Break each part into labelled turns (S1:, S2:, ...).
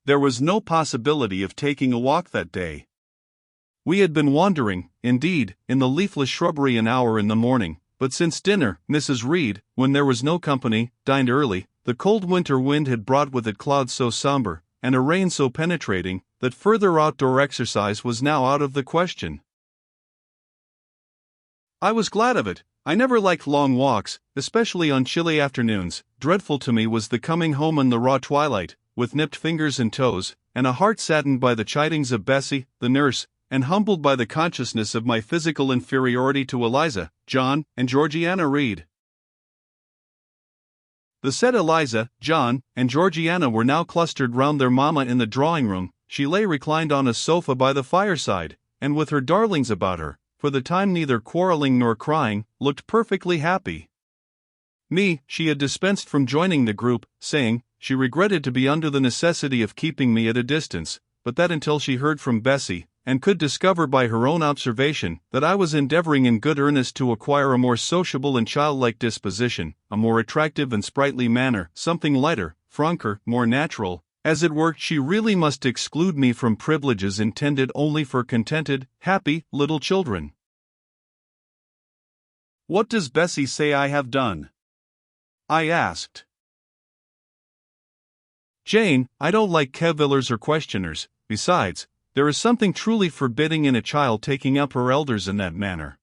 S1: There was no possibility of taking a walk that day. We had been wandering, indeed, in the leafless shrubbery an hour in the morning, but since dinner, Mrs. Reed, when there was no company, dined early. The cold winter wind had brought with it clouds so somber, and a rain so penetrating, that further outdoor exercise was now out of the question. I was glad of it. I never liked long walks, especially on chilly afternoons. Dreadful to me was the coming home in the raw twilight, with nipped fingers and toes, and a heart saddened by the chidings of Bessie, the nurse, and humbled by the consciousness of my physical inferiority to Eliza, John, and Georgiana Reed. The said Eliza, John, and Georgiana were now clustered round their mamma in the drawing-room. She lay reclined on a sofa by the fireside, and with her darlings about her, for the time neither quarrelling nor crying, looked perfectly happy. Me, she had dispensed from joining the group, saying, she regretted to be under the necessity of keeping me at a distance, but that until she heard from Bessie, and could discover by her own observation that I was endeavoring in good earnest to acquire a more sociable and childlike disposition, a more attractive and sprightly manner, something lighter, franker, more natural, as it were, she really must exclude me from privileges intended only for contented, happy, little children. What does Bessie say I have done? I asked. Jane, I don't like cavillers or questioners. Besides, there is something truly forbidding in a child taking up her elders in that manner.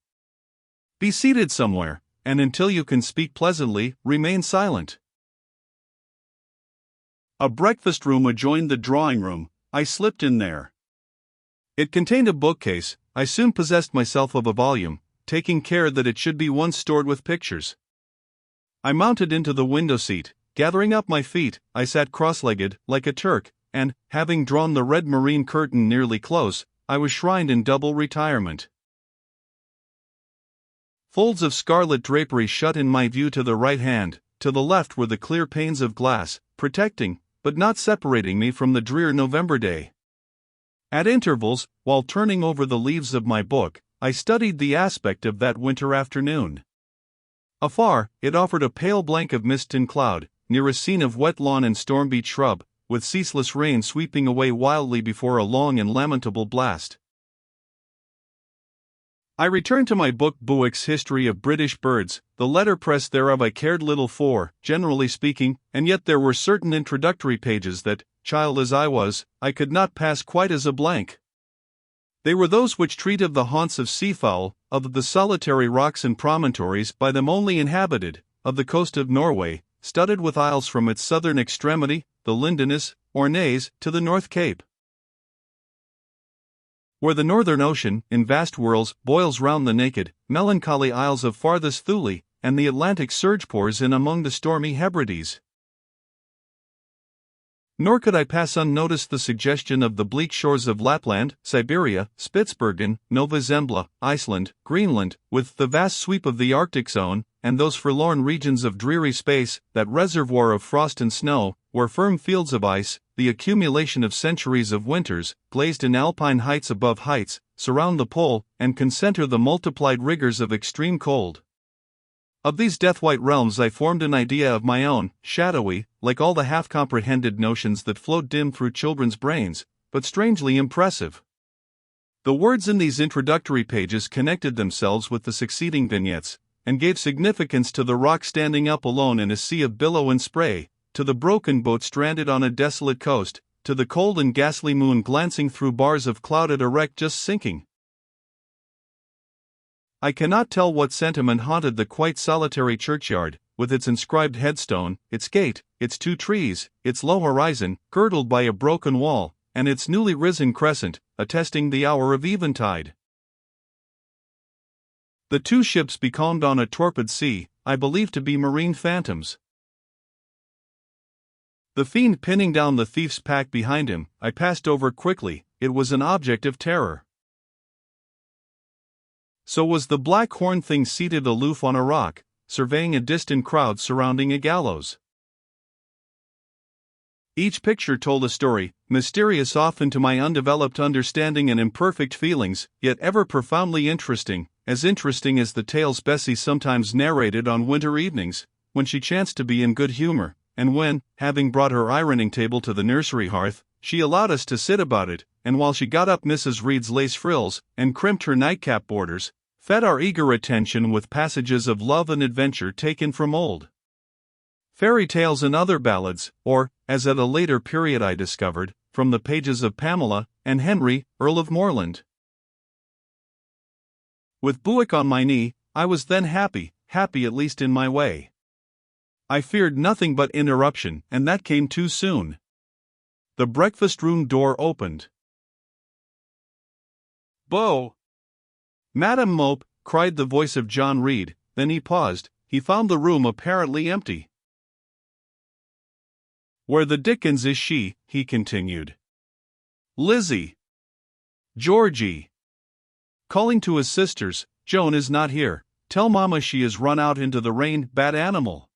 S1: Be seated somewhere, and until you can speak pleasantly, remain silent. A breakfast room adjoined the drawing room. I slipped in there. It contained a bookcase. I soon possessed myself of a volume, taking care that it should be one stored with pictures. I mounted into the window seat. Gathering up my feet, I sat cross-legged, like a Turk, and, having drawn the red moreen curtain nearly close, I was shrined in double retirement. Folds of scarlet drapery shut in my view to the right hand. To the left were the clear panes of glass, protecting, but not separating me from the drear November day. At intervals, while turning over the leaves of my book, I studied the aspect of that winter afternoon. Afar, it offered a pale blank of mist and cloud, near a scene of wet lawn and storm-beat shrub, with ceaseless rain sweeping away wildly before a long and lamentable blast. I returned to my book Bewick's History of British Birds. The letterpress thereof I cared little for, generally speaking, and yet there were certain introductory pages that, child as I was, I could not pass quite as a blank. They were those which treat of the haunts of seafowl, of the solitary rocks and promontories by them only inhabited, of the coast of Norway, studded with isles from its southern extremity, the Lindenus, or Naze, to the North Cape. Where the Northern Ocean, in vast whirls, boils round the naked, melancholy isles of farthest Thule, and the Atlantic surge pours in among the stormy Hebrides. Nor could I pass unnoticed the suggestion of the bleak shores of Lapland, Siberia, Spitzbergen, Nova Zembla, Iceland, Greenland, with the vast sweep of the Arctic zone, and those forlorn regions of dreary space, that reservoir of frost and snow, where firm fields of ice, the accumulation of centuries of winters, glazed in alpine heights above heights, surround the pole, and concentre the multiplied rigors of extreme cold. Of these death-white realms I formed an idea of my own, shadowy, like all the half-comprehended notions that float dim through children's brains, but strangely impressive. The words in these introductory pages connected themselves with the succeeding vignettes, and gave significance to the rock standing up alone in a sea of billow and spray, to the broken boat stranded on a desolate coast, to the cold and ghastly moon glancing through bars of cloud at a wreck just sinking. I cannot tell what sentiment haunted the quite solitary churchyard, with its inscribed headstone, its gate, its 2 trees, its low horizon, girdled by a broken wall, and its newly risen crescent, attesting the hour of eventide. The 2 ships becalmed on a torpid sea, I believe to be marine phantoms. The fiend pinning down the thief's pack behind him, I passed over quickly. It was an object of terror. So was the black horned thing seated aloof on a rock, surveying a distant crowd surrounding a gallows. Each picture told a story, mysterious often to my undeveloped understanding and imperfect feelings, yet ever profoundly interesting as the tales Bessie sometimes narrated on winter evenings, when she chanced to be in good humor, and when, having brought her ironing table to the nursery hearth, she allowed us to sit about it, and while she got up Mrs. Reed's lace frills, and crimped her nightcap borders, fed our eager attention with passages of love and adventure taken from old fairy tales and other ballads, or, as at a later period I discovered, from the pages of Pamela and Henry, Earl of Morland. With Buick on my knee, I was then happy at least in my way. I feared nothing but interruption, and that came too soon. The breakfast room door opened. "Beau!" "Madam Mope," cried the voice of John Reed, then he paused. He found the room apparently empty. "Where the dickens is she?" he continued. "Lizzie." "Georgie." Calling to his sisters, "Joan is not here. Tell Mama she is run out into the rain, bad animal."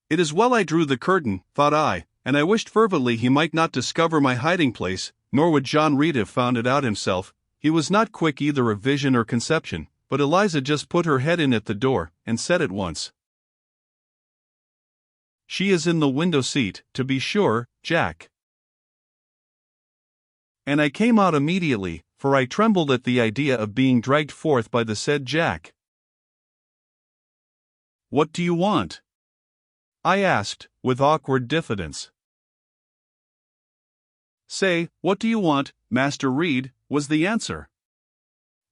S1: It is well I drew the curtain, thought I, and I wished fervently he might not discover my hiding place, nor would John Reed have found it out himself. He was not quick either of vision or conception, but Eliza just put her head in at the door, and said at once, "She is in the window seat, to be sure, Jack." And I came out immediately, for I trembled at the idea of being dragged forth by the said Jack. "What do you want?" I asked, with awkward diffidence. "Say, what do you want, Master Reed?" was the answer.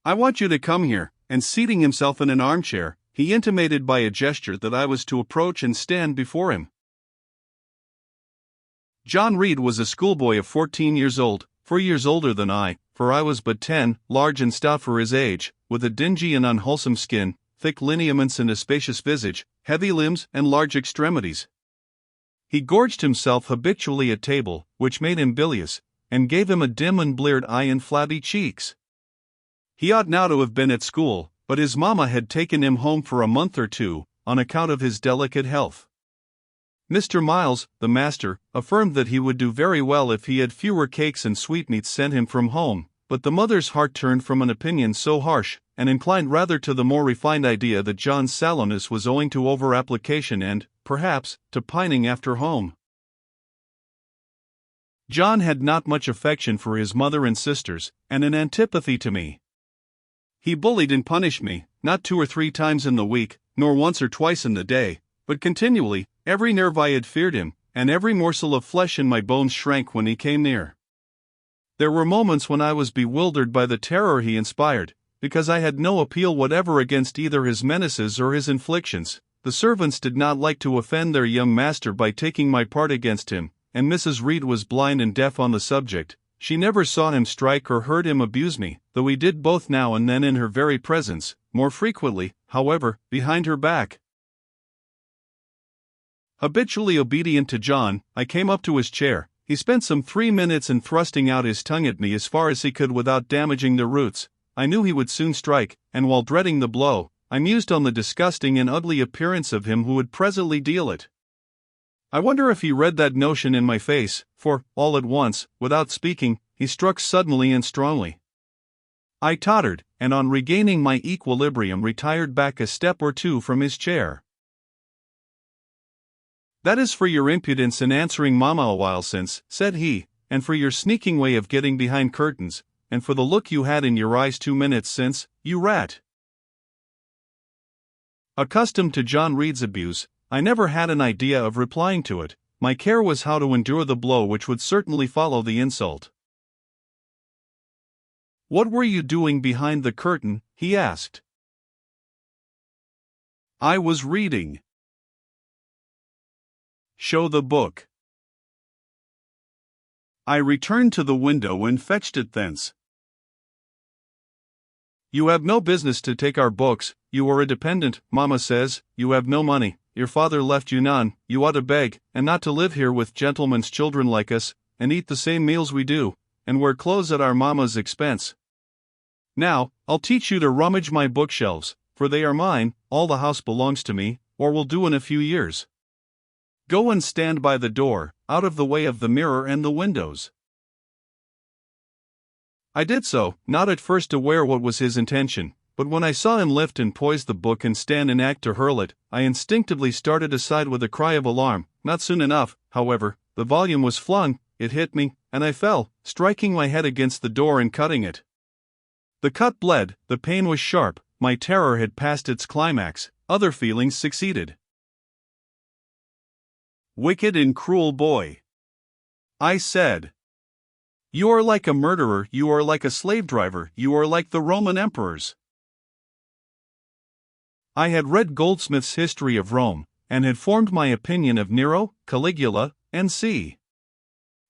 S1: "I want you to come here," and seating himself in an armchair, he intimated by a gesture that I was to approach and stand before him. John Reed was a schoolboy of 14 years old, 4 years older than I, for I was but 10, large and stout for his age, with a dingy and unwholesome skin, thick lineaments and a spacious visage, heavy limbs and large extremities. He gorged himself habitually at table, which made him bilious, and gave him a dim and bleared eye and flabby cheeks. He ought now to have been at school, but his mamma had taken him home for a month or two, on account of his delicate health. Mr. Miles, the master, affirmed that he would do very well if he had fewer cakes and sweetmeats sent him from home, but the mother's heart turned from an opinion so harsh, and inclined rather to the more refined idea that John's sallowness was owing to over-application and, perhaps, to pining after home. John had not much affection for his mother and sisters, and an antipathy to me. He bullied and punished me, not 2 or 3 times in the week, nor once or twice in the day, but continually. Every nerve I had feared him, and every morsel of flesh in my bones shrank when he came near. There were moments when I was bewildered by the terror he inspired, because I had no appeal whatever against either his menaces or his inflictions. The servants did not like to offend their young master by taking my part against him, and Mrs. Reed was blind and deaf on the subject. She never saw him strike or heard him abuse me, though he did both now and then in her very presence, more frequently, however, behind her back. Habitually obedient to John, I came up to his chair. He spent some 3 minutes in thrusting out his tongue at me as far as he could without damaging the roots. I knew he would soon strike, and while dreading the blow, I mused on the disgusting and ugly appearance of him who would presently deal it. I wonder if he read that notion in my face, for, all at once, without speaking, he struck suddenly and strongly. I tottered, and on regaining my equilibrium retired back a step or 2 from his chair. "That is for your impudence in answering Mama a while since," said he, "and for your sneaking way of getting behind curtains, and for the look you had in your eyes 2 minutes since, you rat." Accustomed to John Reed's abuse, I never had an idea of replying to it. My care was how to endure the blow which would certainly follow the insult. "What were you doing behind the curtain?" he asked. "I was reading." "Show the book." I returned to the window and fetched it thence. "You have no business to take our books. You are a dependent, Mama says. You have no money. Your father left you none. You ought to beg, and not to live here with gentlemen's children like us, and eat the same meals we do, and wear clothes at our mamma's expense. Now, I'll teach you to rummage my bookshelves, for they are mine. All the house belongs to me, or will do in a few years. Go and stand by the door, out of the way of the mirror and the windows." I did so, not at first aware what was his intention, but when I saw him lift and poise the book and stand in act to hurl it, I instinctively started aside with a cry of alarm. Not soon enough, however, the volume was flung, it hit me, and I fell, striking my head against the door and cutting it. The cut bled, the pain was sharp, my terror had passed its climax, other feelings succeeded. Wicked and cruel boy. I said. You are like a murderer, you are like a slave driver, you are like the Roman emperors. I had read Goldsmith's History of Rome, and had formed my opinion of Nero, Caligula, and c.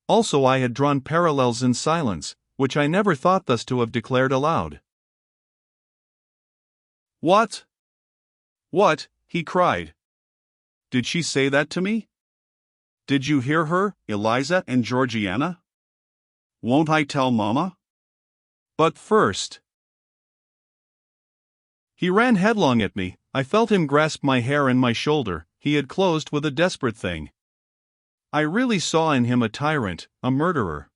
S1: Also I had drawn parallels in silence, which I never thought thus to have declared aloud. What? What? He cried. Did she say that to me? Did you hear her, Eliza and Georgiana? Won't I tell Mama? But first. He ran headlong at me, I felt him grasp my hair and my shoulder, he had closed with a desperate thing. I really saw in him a tyrant, a murderer.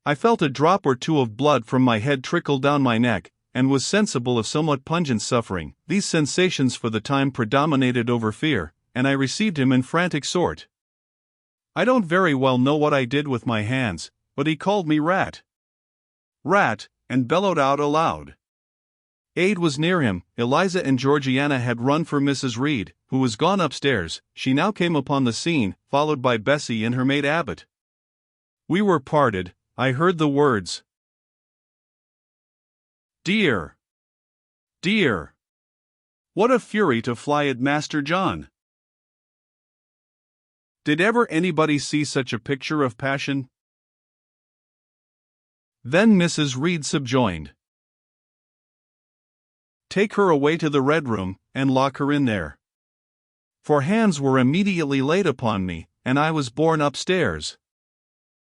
S1: I felt a drop or two of blood from my head trickle down my neck, and was sensible of somewhat pungent suffering. These sensations for the time predominated over fear, and I received him in frantic sort. I don't very well know what I did with my hands, but he called me rat. Rat, and bellowed out aloud. Aid was near him, Eliza and Georgiana had run for Mrs. Reed, who was gone upstairs. She now came upon the scene, followed by Bessie and her maid Abbott. We were parted, I heard the words. Dear! Dear! What a fury to fly at Master John! Did ever anybody see such a picture of passion? Then Mrs. Reed subjoined. Take her away to the Red Room, and lock her in there. For hands were immediately laid upon me, and I was borne upstairs.